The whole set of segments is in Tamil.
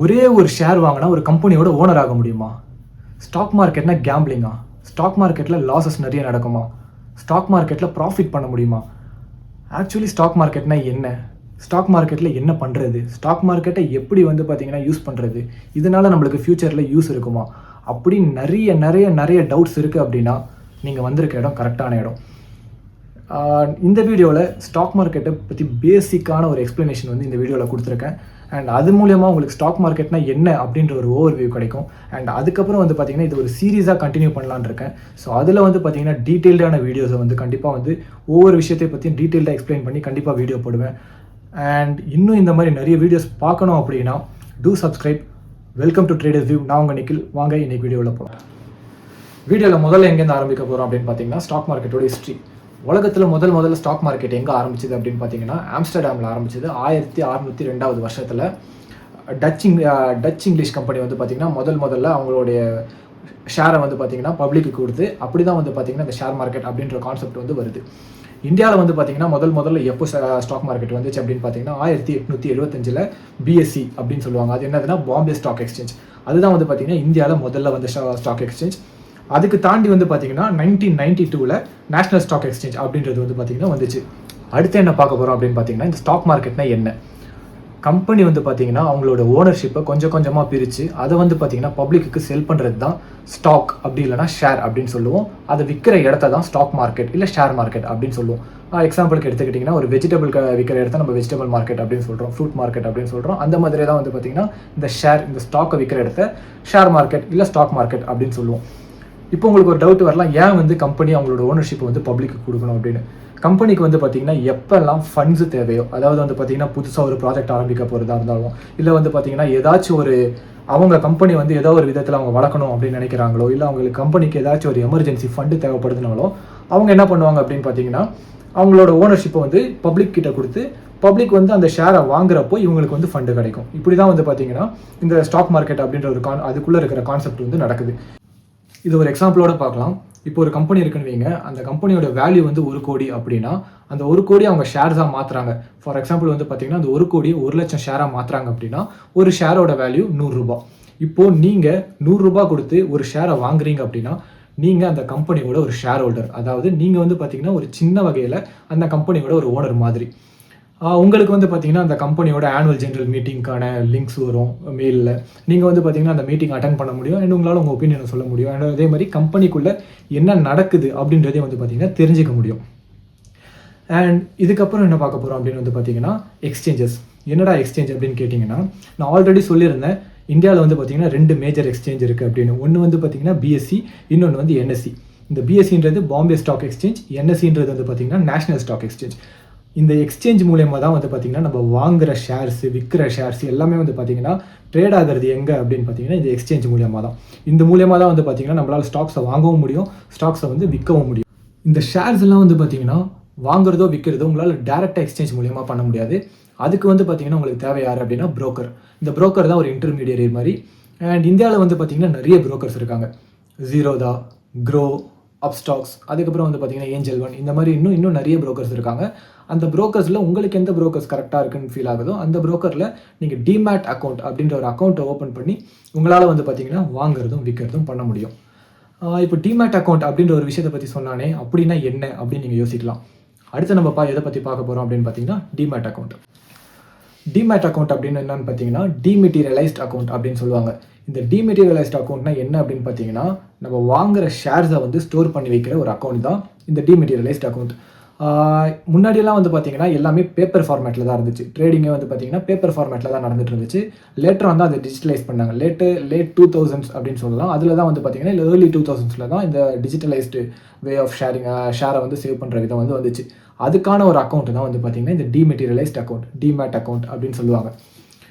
ஒரே ஒரு ஷேர் வாங்கினா ஒரு கம்பெனியோட ஓனர் ஆக முடியுமா? ஸ்டாக் மார்க்கெட்னா கேம்பிளிங்கா? ஸ்டாக் மார்க்கெட்டில் லாஸஸ் நிறைய நடக்குமா? ஸ்டாக் மார்க்கெட்டில் ப்ராஃபிட் பண்ண முடியுமா? ஆக்சுவலி ஸ்டாக் மார்க்கெட்னா என்ன? ஸ்டாக் மார்க்கெட்டில் என்ன பண்ணுறது? ஸ்டாக் மார்க்கெட்டை எப்படி பார்த்தீங்கன்னா யூஸ் பண்ணுறது? இதனால் நம்மளுக்கு ஃப்யூச்சரில் யூஸ் இருக்குமா? அப்படி நிறைய நிறைய நிறைய டவுட்ஸ் இருக்குது. அப்படின்னா நீங்கள் வந்திருக்க இடம் கரெக்டான இடம். இந்த வீடியோவில் ஸ்டாக் மார்க்கெட்டை பற்றி பேசிக்கான ஒரு எக்ஸ்ப்ளனேஷன் இந்த வீடியோவில் கொடுத்துருக்கேன். அண்ட் அது மூலயமா உங்களுக்கு ஸ்டாக் மார்க்கெட்னா என்ன அப்படின்ற ஒரு ஓவர்வியூ கிடைக்கும். அண்ட் அதுக்கப்புறம் பார்த்தீங்கன்னா இது ஒரு சீரீஸாக கண்டினியூ பண்ணலான்னு இருக்கேன். ஸோ அதில் பார்த்தீங்கன்னா டீட்டெயில்டான வீடியோஸை கண்டிப்பாக ஒவ்வொரு விஷயத்தை பற்றியும் டீட்டெயில்டாக எக்ஸ்பிளைன் பண்ணி கண்டிப்பாக வீடியோ போடுவேன். அண்ட் இன்னும் இந்த மாதிரி நிறைய வீடியோஸ் பார்க்கணும் அப்படின்னா two subscribe. Welcome to traders view. நான் உங்கள் நிக்கில். வாங்க இன்னைக்கு வீடியோவில் போகிறோம். வீடியோவில் முதல்ல எங்கேருந்து ஆரம்பிக்க போகிறோம் அப்படின்னு பார்த்தீங்கன்னா ஸ்டாக் மார்க்கெட்டோட ஹிஸ்ட்ரி. உலகத்தில் முதல்ல ஸ்டாக் மார்க்கெட் எங்கே ஆரம்பிச்சது அப்படின்னு பார்த்தீங்கன்னா ஆம்ஸ்டர்டாமில் ஆரம்பிச்சது 1602 வருஷத்தில். டச் இங்கிலீஷ் கம்பெனி பார்த்தீங்கன்னா முதல்ல அவங்களுடைய ஷேரை பார்த்தீங்கன்னா பப்ளிக்கு கொடுத்து அப்படி தான் பார்த்தீங்கன்னா இந்த ஷேர் மார்க்கெட் அப்படின்ற கான்செப்ட் வருது. இந்தியாவில் பார்த்தீங்கன்னா முதல்ல எப்போ ஸ்டாக் மார்க்கெட் வந்துச்சு அப்படின்னு பார்த்தீங்கன்னா 1875 பிஎஸ்சி அப்படின்னு சொல்லுவாங்க. அது என்னதுன்னா பாம்பே ஸ்டாக் எக்ஸ்சேஞ்ச். அதுதான் பார்த்தீங்கன்னா இந்தியாவில் முதல்ல வந்த ஸ்டாக் எக்ஸ்சேஞ்ச். அதுக்கு தாண்டி பார்த்தீங்கன்னா 1992 நேஷனல் ஸ்டாக் எக்ஸ்சேஞ்ச் அப்படின்றது பார்த்தீங்கன்னா வந்துச்சு. அடுத்து என்ன பார்க்க போகிறோம் அப்படின்னு பார்த்தீங்கன்னா இந்த ஸ்டாக் மார்க்கெட்னா என்ன? கம்பெனி பார்த்தீங்கன்னா அவங்களோட ஓனர்ஷிப்பை கொஞ்சம் கொஞ்சமாக பிரித்து அதை பார்த்தீங்கன்னா பப்ளிக்கு செல் பண்ணுறது தான் ஸ்டாக், அப்படி இல்லைனா ஷேர் அப்படின்னு சொல்லுவோம். அதை விற்கிற இடத்த தான் ஸ்டாக் மார்க்கெட் இல்லை ஷேர் மார்க்கெட் அப்படின்னு சொல்லுவோம். எக்ஸாம்பிளுக்கு எடுத்துக்கிட்டிங்கன்னா ஒரு வெஜிடபிள் விற்கிற இடத்த நம்ம வெஜிடபிள் மார்க்கெட் அப்படின்னு சொல்கிறோம், ஃப்ரூட் மார்க்கெட் அப்படின்னு சொல்கிறோம். அந்த மாதிரி தான் பார்த்தீங்கன்னா இந்த ஸ்டாக்கை விற்கிற இடத்த ஷேர் மார்க்கெட் இல்லை ஸ்டாக் மார்க்கெட் அப்படின்னு சொல்லுவோம். இப்போ உங்களுக்கு ஒரு டவுட் வரலாம், ஏன் கம்பெனி அவங்களோட ஓனர்ஷிப்பை பப்ளிக்கு கொடுக்கணும் அப்படின்னு. கம்பெனிக்கு பார்த்தீங்கன்னா எப்போல்லாம் ஃபண்ட்ஸ் தேவையோ, அதாவது பார்த்தீங்கன்னா புதுசாக ஒரு ப்ராஜெக்ட் ஆரம்பிக்க போகிறதா இருந்தாலும் இல்லை பார்த்தீங்கன்னா ஏதாச்சும் ஒரு அவங்க கம்பெனி ஏதோ ஒரு விதத்தில் அவங்க வளர்க்கணும் அப்படின்னு நினைக்கிறாங்களோ, இல்லை அவங்களுக்கு கம்பெனிக்கு ஏதாச்சும் ஒரு எமர்ஜென்சி ஃபண்டு தேவைப்படுதுனாலும் அவங்க என்ன பண்ணுவாங்க அப்படின்னு பார்த்தீங்கன்னா அவங்களோட ஓனர்ஷிப்பை பப்ளிக் கிட்ட கொடுத்து பப்ளிக் அந்த ஷேரை வாங்குறப்போ இவங்களுக்கு ஃபண்டு கிடைக்கும். இப்படி தான் பார்த்தீங்கன்னா இந்த ஸ்டாக் மார்க்கெட் அப்படின்ற ஒரு அதுக்குள்ளே இருக்கிற கான்செப்ட் நடக்குது. இது ஒரு எக்ஸாம்பிளோட பார்க்கலாம். இப்போ ஒரு கம்பெனி இருக்குன்னு வைங்க, அந்த கம்பெனியோட வேல்யூ 1 கோடி அப்படின்னா அந்த 1 கோடி அவங்க ஷேர்ஸாக மாற்றுறாங்க. ஃபார் எக்ஸாம்பிள் பார்த்தீங்கன்னா அந்த 1 கோடி 1 லட்சம் ஷேராக மாற்றுறாங்க அப்படின்னா ஒரு ஷேரோட வேல்யூ 100 ரூபாய். இப்போது நீங்கள் 100 ரூபாய் கொடுத்து ஒரு ஷேரை வாங்குறீங்க அப்படின்னா நீங்கள் அந்த கம்பெனியோட ஒரு ஷேர் ஹோல்டர். அதாவது நீங்கள் பார்த்தீங்கன்னா ஒரு சின்ன வகையில் அந்த கம்பெனியோட ஒரு ஓனர் மாதிரி. உங்களுக்கு பார்த்தீங்கன்னா அந்த கம்பெனியோட ஆனுவல் ஜெனரல் மீட்டிங்க்கான லிங்க்ஸ் வரும் மெயிலில். நீங்கள் பார்த்தீங்கன்னா அந்த மீட்டிங் அட்டன் பண்ண முடியும் அண்ட் உங்களால் உங்கள் ஒப்பீனியனை சொல்ல முடியும். அண்ட் அதே மாதிரி கம்பெனிக்குள்ளே என்ன நடக்குது அப்படின்றதே பார்த்தீங்கன்னா தெரிஞ்சிக்க முடியும். அண்ட் இதுக்கப்புறம் என்ன பார்க்க போகிறோம் அப்படின்னு பார்த்தீங்கன்னா எக்ஸ்சேஞ்சஸ். என்னடா எக்ஸ்சேஞ்ச் அப்படின்னு கேட்டிங்கன்னா, நான் ஆல்ரெடி சொல்லியிருந்தேன் இந்தியாவில் பார்த்தீங்கன்னா 2 மேஜர் எக்ஸ்சேஞ்ச் இருக்குது அப்படின்னு. ஒன்று பார்த்தீங்கன்னா பிஎஸ்சி, இன்னொன்று என்எஸ்சி. இந்த பிஎஸ்சின்றது பாம்பே ஸ்டாக் எக்ஸ்சேஞ்ச், என்எஸ்சின்றது பார்த்தீங்கன்னா நேஷனல் ஸ்டாக் எக்ஸ்சேஞ்ச். இந்த எக்ஸ்சேஞ்ச் மூலயமா தான் பார்த்தீங்கன்னா நம்ம வாங்குகிற ஷேர்ஸ், விற்கிற ஷேர்ஸ் எல்லாமே பார்த்தீங்கன்னா ட்ரேட் ஆகிறது எங்கே அப்படின்னு பார்த்தீங்கன்னா இந்த எக்ஸ்சேஞ்ச் மூலயமா தான். இந்த மூலயமா தான் பார்த்தீங்கன்னா நம்மளால் ஸ்டாக்ஸை வாங்கவும் முடியும், ஸ்டாக்ஸை விற்கவும் முடியும். இந்த ஷேர்ஸ் எல்லாம் பார்த்தீங்கன்னா வாங்குறதோ விற்கிறதோ உங்களால் டேரெக்டாக எக்ஸ்சேஞ்ச் மூலயமா பண்ண முடியாது. அதுக்கு பார்த்தீங்கன்னா உங்களுக்கு தேவை யார் அப்படின்னா புரோக்கர். இந்த புரோக்கர் தான் ஒரு இன்டர்மீடியரி மாதிரி. அண்ட் இந்தியாவில் பார்த்தீங்கன்னா நிறைய புரோக்கர்ஸ் இருக்காங்க. ஜீரோதா, க்ரோ, அப்ஸ்டாக்ஸ், அதுக்கப்புறம் பார்த்தீங்கன்னா ஏஞ்சல் ஒன், இந்த மாதிரி இன்னும் நிறைய புரோக்கர்ஸ் இருக்காங்க. அந்த புரோக்கர்ஸில் உங்களுக்கு எந்த புரோக்கர்ஸ் கரெக்டாக இருக்குன்னு ஃபீல் ஆகுதோ அந்த புரோக்கரில் நீங்கள் டிமேட் அக்கௌண்ட் அப்படின்ற ஒரு அக்கௌண்ட்டை ஓப்பன் பண்ணி உங்களால் பார்த்தீங்கன்னா வாங்குறதும் விற்கிறதும் பண்ண முடியும். இப்போ டிமேட் அக்கௌண்ட் அப்படின்ற ஒரு விஷயத்தை பற்றி சொன்னானே, அப்படின்னா என்ன அப்படின்னு நீங்கள் யோசிக்கலாம். அடுத்து நம்ம எதை பற்றி பார்க்க போகிறோம் அப்படின்னு பார்த்தீங்கன்னா டிமேட் அக்கௌண்ட். டிமேட் அக்கௌண்ட் அப்படின்னு என்னன்னு பார்த்தீங்கன்னா டிமெட்டீரியலைஸ்ட் அக்கௌண்ட் அப்படின்னு சொல்லுவாங்க. இந்த டிமெட்டீரியலைஸ்ட் அக்கௌண்ட்னா என்ன அப்படின்னு பார்த்தீங்கன்னா நம்ம வாங்குகிற ஷேர்ஸை ஸ்டோர் பண்ணி வைக்கிற ஒரு அக்கௌண்ட் தான் இந்த டிமெட்டீரியலைஸ்ட் அக்கௌண்ட். முன்னாடியெல்லாம் பார்த்தீங்கன்னா எல்லாமே பேப்பர் ஃபார்மேட்டில் தான் இருந்துச்சு. ட்ரேடிங்கே பார்த்தீங்கன்னா பேப்பர் ஃபார்மேட்டில் தான் நடந்துட்டு இருந்துச்சு. லேட்டர் அதை டிஜிட்டலைஸ் பண்ணாங்க. லேட் 2000s அப்படின்னு சொல்லலாம். அதில் தான் பார்த்தீங்கன்னா இல்லை ஏர்லி 2000s தான் இந்த டிஜிட்டலைஸ்டு வே ஆஃப் ஷேரை சேவ் பண்ணுற விதம் வந்துச்சு. அதுக்கான ஒரு அக்கௌண்ட் தான் பார்த்தீங்கன்னா இந்த டிமெட்டீரியலைஸ்ட் அக்கௌண்ட், டிமேட் அக்கௌண்ட் அப்படின்னு சொல்லுவாங்க.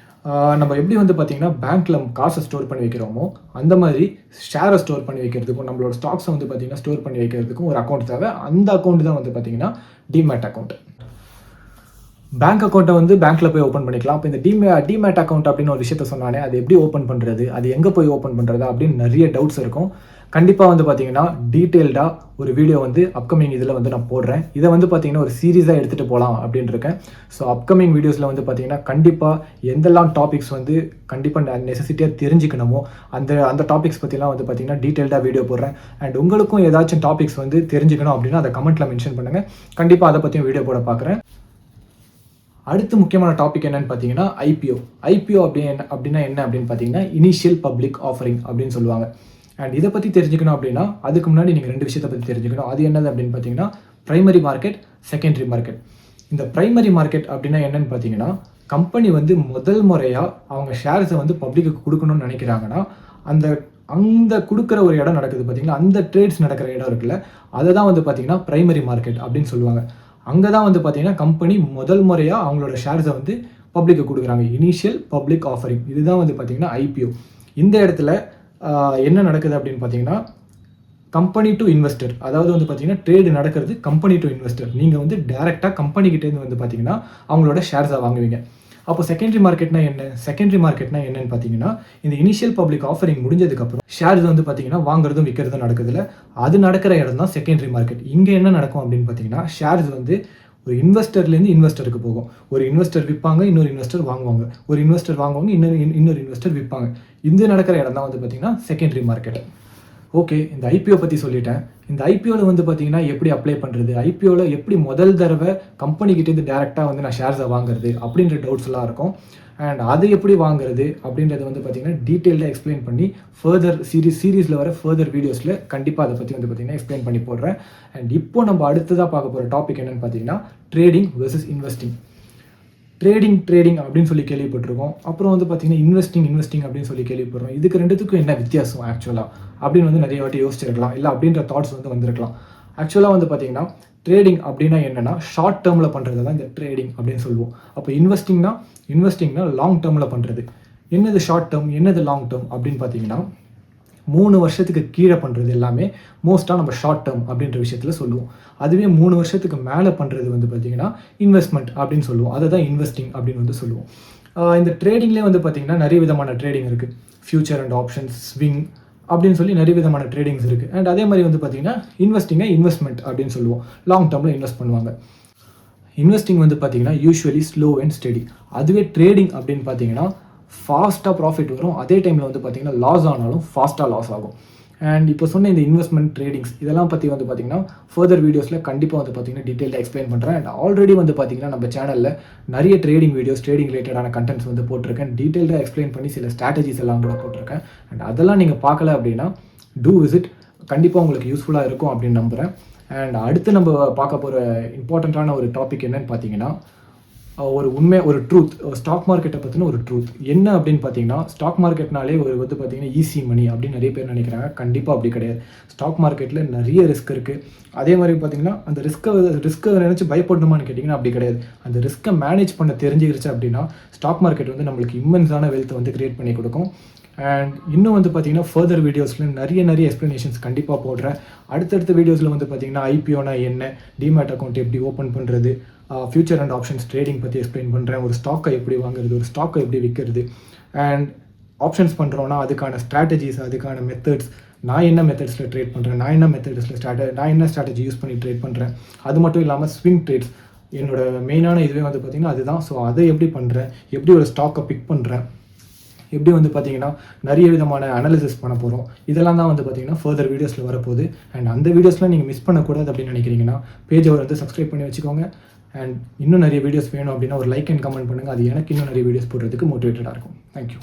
நம்ம எப்படி பார்த்தீங்கன்னா பேங்க்கில் காசை ஸ்டோர் பண்ணி வைக்கிறோமோ அந்த மாதிரி ஷேரை ஸ்டோர் பண்ணி வைக்கிறதுக்கும் நம்மளோட ஸ்டாக்ஸை பார்த்தீங்கன்னா ஸ்டோர் பண்ணி வைக்கிறதுக்கும் ஒரு அக்கௌண்ட் தேவை. அந்த அக்கௌண்ட் தான் பார்த்தீங்கன்னா டிமேட் அக்கௌண்ட். பேங்க் அக்கௌண்ட்டை வந்து பேங்க்கில் போய் ஓப்பன் பண்ணிக்கலாம். இப்போ இந்த டிமேட் அக்கௌண்ட் அப்படின்னு ஒரு விஷயத்த சொன்னானே, அது எப்படி ஓப்பன் பண்ணுறது, அது எங்கே போய் ஓப்பன் பண்ணுறது அப்படின்னு நிறைய டவுட்ஸ் இருக்கும். கண்டிப்பாக வந்து பார்த்தீங்கன்னா டீட்டெயில்டாக ஒரு வீடியோ வந்து அப்கமிங் இதில் வந்து நான் போடுறேன். இதை வந்து பார்த்தீங்கன்னா ஒரு சீரீஸாக எடுத்துகிட்டு போகலாம் அப்படின்னு இருக்கேன். ஸோ அப்கமிங் வீடியோஸில் வந்து பார்த்தீங்கன்னா கண்டிப்பாக எந்தெல்லாம் டாபிக்ஸ் வந்து கண்டிப்பாக நெசசிட்டியாக தெரிஞ்சுக்கணுமோ அந்த டாபிக்ஸ் பற்றிலாம் வந்து பார்த்தீங்கன்னா டீட்டெயில்டாக வீடியோ போடுறேன். அண்ட் உங்களுக்கும் ஏதாச்சும் டாபிக்ஸ் வந்து தெரிஞ்சுக்கணும் அப்படின்னா அதை கமெண்ட்டில் மென்ஷன் பண்ணுங்கள். கண்டிப்பாக அதை பற்றியும் வீடியோ போட பார்க்குறேன். அடுத்து முக்கியமான டாபிக் என்னன்னு பார்த்தீங்கன்னா ஐபிஓ அப்படின்னா என்ன அப்படின்னு பார்த்தீங்கன்னா இனிஷியல் பப்ளிக் ஆஃபரிங் அப்படின்னு சொல்லுவாங்க. அண்ட் இதை பற்றி தெரிஞ்சுக்கணும் அப்படின்னா அதுக்கு முன்னாடி நீங்கள் 2 விஷயத்தை பற்றி தெரிஞ்சுக்கணும். அது என்னது அப்படின்னு பார்த்தீங்கன்னா பிரைமரி மார்க்கெட், செகண்டரி மார்க்கெட். இந்த பிரைமரி மார்க்கெட் அப்படின்னா என்னன்னு பார்த்தீங்கன்னா கம்பெனி வந்து முதல் முறையாக அவங்க ஷேர்ஸை வந்து பப்ளிக்கு கொடுக்கணும்னு நினைக்கிறாங்கன்னா அந்த கொடுக்குற ஒரு இடம் நடக்குது பார்த்தீங்கன்னா, அந்த ட்ரேட்ஸ் நடக்கிற இடம் இருக்குல்ல, அதை தான் வந்து பார்த்தீங்கன்னா பிரைமரி மார்க்கெட் அப்படின்னு சொல்லுவாங்க. அங்கே தான் வந்து பார்த்தீங்கன்னா கம்பெனி முதல் முறையாக அவங்களோட ஷேர்ஸை வந்து பப்ளிக்கு கொடுக்குறாங்க. இனிஷியல் பப்ளிக் ஆஃபரிங், இதுதான் வந்து பார்த்தீங்கன்னா ஐபிஓ. இந்த இடத்துல என்ன நடக்குது அப்படின்னு பார்த்தீங்கன்னா கம்பெனி டு இன்வெஸ்டர், அதாவது வந்து பார்த்தீங்கன்னா ட்ரேடு நடக்கிறது கம்பெனி டு இன்வெஸ்டர். நீங்கள் வந்து டேரெக்டாக கம்பெனிக்கிட்டேருந்து வந்து பார்த்தீங்கன்னா அவங்களோட ஷேர்ஸை வாங்குவீங்க. அப்போ செகண்டரி மார்க்கெட்னா என்னன்னு பார்த்தீங்கன்னா இந்த இனிஷியல் பப்ளிக் ஆஃபரிங் முடிஞ்சதுக்கப்புறம் ஷேர்ஸ் வந்து பார்த்தீங்கன்னா வாங்குறதும் விற்கிறதும் நடக்குதுல, அது நடக்கிற இடம் தான் செகண்டரி மார்க்கெட். இங்கே என்ன நடக்கும் அப்படின்னு பார்த்தீங்கன்னா ஷேர்ஸ் வந்து ஒரு இன்வெஸ்டர்லேருந்து இன்வெஸ்டருக்கு போகும். ஒரு இன்வெஸ்டர் விற்பாங்க, இன்னொரு இன்வெஸ்டர் வாங்குவாங்க. ஒரு இன்வெஸ்டர் வாங்குவாங்க, இன்னொரு இன்வெஸ்டர் விற்பாங்க. இது நடக்கிற இடம் தான் வந்து பார்த்தீங்கன்னா செகண்டரி மார்க்கெட். ஓகே, இந்த ஐபிஓ பற்றி சொல்லிட்டேன். இந்த ஐபிஓவில் வந்து பார்த்தீங்கன்னா எப்படி அப்ளை பண்ணுறது, ஐபிஓவில் எப்படி முதல் தடவை கம்பெனிக்கிட்டேருந்து டேரெக்டாக வந்து நான் ஷேர்ஸை வாங்குறது அப்படின்ற டவுட்ஸ்லாம் இருக்கும். அண்ட் அதை எப்படி வாங்குறது அப்படின்றத வந்து பார்த்தீங்கன்னா டீட்டெயில்டாக எக்ஸ்பிளைன் பண்ணி ஃபர்தர் சீரீஸில் வர ஃபர்தர் வீடியோஸில் கண்டிப்பாக அதை பற்றி வந்து பார்த்தீங்கன்னா எக்ஸ்பிளைன் பண்ணி போடுறேன். அண்ட் இப்போ நம்ம அடுத்ததாக பார்க்க போகிற டாபிக் என்னென்னு பார்த்தீங்கன்னா ட்ரேடிங் வெர்சஸ் இன்வெஸ்டிங். ட்ரேடிங் அப்படின்னு சொல்லி கேள்விப்பட்டிருக்கோம். அப்புறம் வந்து பார்த்தீங்கன்னா இன்வெஸ்டிங் அப்படின்னு சொல்லி கேள்விப்படுறோம். இதுக்கு ரெண்டுத்துக்கும் என்ன வித்தியாசம் ஆக்சுவலாக அப்படின்னு வந்து நிறைய வாட்டி யோசிச்சிருக்கலாம், இல்லை அப்படின்ற தாட்ஸ் வந்து வந்திருக்கலாம். ஆக்சுவலாக வந்து பார்த்தீங்கன்னா ட்ரேடிங் அப்படின்னா என்னென்னா ஷார்ட் டேர்மில் பண்ணுறது தான் இந்த ட்ரேடிங் அப்படின்னு சொல்லுவோம். அப்போ இன்வெஸ்டிங்னா லாங் டேர்மில் பண்ணுறது. என்னது ஷார்ட் டேர்ம், என்னது லாங் டேர்ம் அப்படின்னு பார்த்தீங்கன்னா 3 வருஷத்துக்கு கீழே பண்ணுறது எல்லாமே மோஸ்ட்டாக நம்ம ஷார்ட் டேர்ம் அப்படின்ற விஷயத்தில் சொல்லுவோம். அதுவே 3 வருஷத்துக்கு மேலே பண்ணுறது வந்து பார்த்திங்கன்னா இன்வெஸ்ட்மெண்ட் அப்படின்னு சொல்லுவோம். அதை தான் இன்வெஸ்டிங் அப்படின்னு வந்து சொல்லுவோம். இந்த ட்ரேடிங்லேயே வந்து பார்த்திங்கன்னா நிறைய விதமான ட்ரேடிங் இருக்குது. ஃபியூச்சர் அண்ட் ஆப்ஷன்ஸ், ஸ்விங் அப்படின்னு சொல்லி நிறைய விதமான ட்ரேடிங்ஸ் இருக்குது. அண்ட் அதே மாதிரி வந்து பார்த்திங்கன்னா இன்வெஸ்ட்மெண்ட் அப்படின்னு சொல்லுவோம். லாங் டேர்மில் இன்வெஸ்ட் பண்ணுவாங்க. இன்வெஸ்டிங் வந்து பார்த்திங்கன்னா யூஸ்வலி ஸ்லோ அண்ட் ஸ்டெடி. அதுவே ட்ரேடிங் அப்படின்னு பார்த்தீங்கன்னா ஃபாஸ்ட்டாக ப்ராஃபிட் வரும், அதே டைமில் வந்து பார்த்திங்கன்னா லாஸ் ஆனாலும் ஃபாஸ்ட்டாக லாஸ் ஆகும். அண்ட் இப்போ சொன்ன இந்த இன்வெஸ்ட்மெண்ட் ட்ரேடிங்ஸ் இதெல்லாம் பற்றி வந்து பார்த்திங்கன்னா ஃபர்தர் வீடியோஸில் கண்டிப்பாக வந்து பார்த்திங்கன்னா டீட்டெயிலாக எக்ஸ்பிளைன் பண்ணுறேன். அண்ட் ஆல்ரெடி வந்து பார்த்திங்கன்னா நம்ம சேனலில் நிறைய ட்ரேடிங் ரிலேட்டடான கண்டென்ட்ஸ் வந்து போட்டிருக்கேன். டீட்டெயிலாக எக்ஸ்பிளைன் பண்ணி சில ஸ்ட்ராட்டஜிஸ் எல்லாம் கூட போட்டிருக்கேன். அண்ட் அதெல்லாம் நீங்கள் பார்க்கல அப்படின்னா டூ விசிட், கண்டிப்பாக உங்களுக்கு யூஸ்ஃபுல்லாக இருக்கும் அப்படின்னு நம்புகிறேன். அண்ட் அடுத்து நம்ம பார்க்க போகிற இம்பார்ட்டண்ட்டான ஒரு டாபிக் என்னன்னு பார்த்தீங்கன்னா ஒரு ட்ரூத், ஸ்டாக் மார்க்கெட்டை பற்றின ஒரு ட்ரூத் என்ன அப்படின்னு பார்த்தீங்கன்னா ஸ்டாக் மார்க்கெட்னாலே வந்து பார்த்தீங்கன்னா ஈஸி மணி அப்படின்னு நிறைய பேர் நினைக்கிறாங்க. கண்டிப்பாக அப்படி கிடையாது. ஸ்டாக் மார்க்கெட்டில் நிறைய ரிஸ்க் இருக்குது. அதே மாதிரி பார்த்தீங்கன்னா அந்த ரிஸ்க்கை நினச்சி பயப்படணுமான்னு கேட்டிங்கன்னா அப்படி கிடையாது. அந்த ரிஸ்க்கை மேனேஜ் பண்ண தெரிஞ்சுக்கிடுச்சு அப்படின்னா ஸ்டாக் மார்க்கெட் வந்து நம்மளுக்கு இம்மென்ஸான வெல்த்தை வந்து கிரியேட் பண்ணி கொடுக்கும். அண்ட் இன்னும் வந்து பார்த்தீங்கன்னா ஃபர்தர் வீடியோஸில் நிறைய எக்ஸ்ப்ளனேஷன்ஸ் கண்டிப்பாக போடுறேன். அடுத்தடுத்த வீடியோஸில் வந்து பார்த்தீங்கன்னா ஐபிஓனா என்ன, டிமேட் அக்கௌண்ட் எப்படி ஓப்பன் பண்ணுறது, ஃபியூச்சர் அண்ட் ஆப்ஷன்ஸ் ட்ரேடிங் பற்றி எக்ஸ்பிளைன் பண்ணுறேன். ஒரு ஸ்டாக்கை எப்படி வாங்குறது, ஒரு ஸ்டாக்கை எப்படி விற்கிறது, அண்ட் ஆப்ஷன்ஸ் பண்ணுறோன்னா அதுக்கான ஸ்ட்ராட்டஜிஸ், அதுக்கான மெத்தட்ஸ், நான் என்ன மெத்தட்ஸில் ட்ரேட் பண்ணுறேன், நான் என்ன ஸ்ட்ராட்டஜி யூஸ் பண்ணி ட்ரேட் பண்ணுறேன். அது மட்டும் இல்லாமல் ஸ்விங் ட்ரேட்ஸ் என்னோட மெயினான இதுவே வந்து பார்த்திங்கன்னா அதுதான். ஸோ அதை எப்படி பண்ணுறேன், எப்படி ஒரு ஸ்டாக்கை பிக் பண்ணுறேன், எப்படி வந்து பார்த்தீங்கன்னா நிறைய விதமான அனாலிசிஸ் பண்ண போகிறோம். இதெல்லாம் தான் வந்து பார்த்தீங்கன்னா ஃபர்தர் வீடியோஸில் வரப்போகுது. அண்ட் அந்த வீடியோஸ்லாம் நீங்கள் மிஸ் பண்ணக்கூடாது அப்படின்னு நினைக்கிறீங்கன்னா பேஜை வந்து சப்ஸ்கிரைப் பண்ணி வச்சுக்கோங்க. அண்ட் இன்னும் நிறைய வீடியோஸ் வேணும் அப்படின்னா ஒரு லைக் அண்ட் கமெண்ட் பண்ணுங்கள். அது எனக்கு இன்னும் நிறைய வீடியோஸ் போடுறதுக்கு மோட்டிவேட்டடாக இருக்கும். தேங்க்யூ.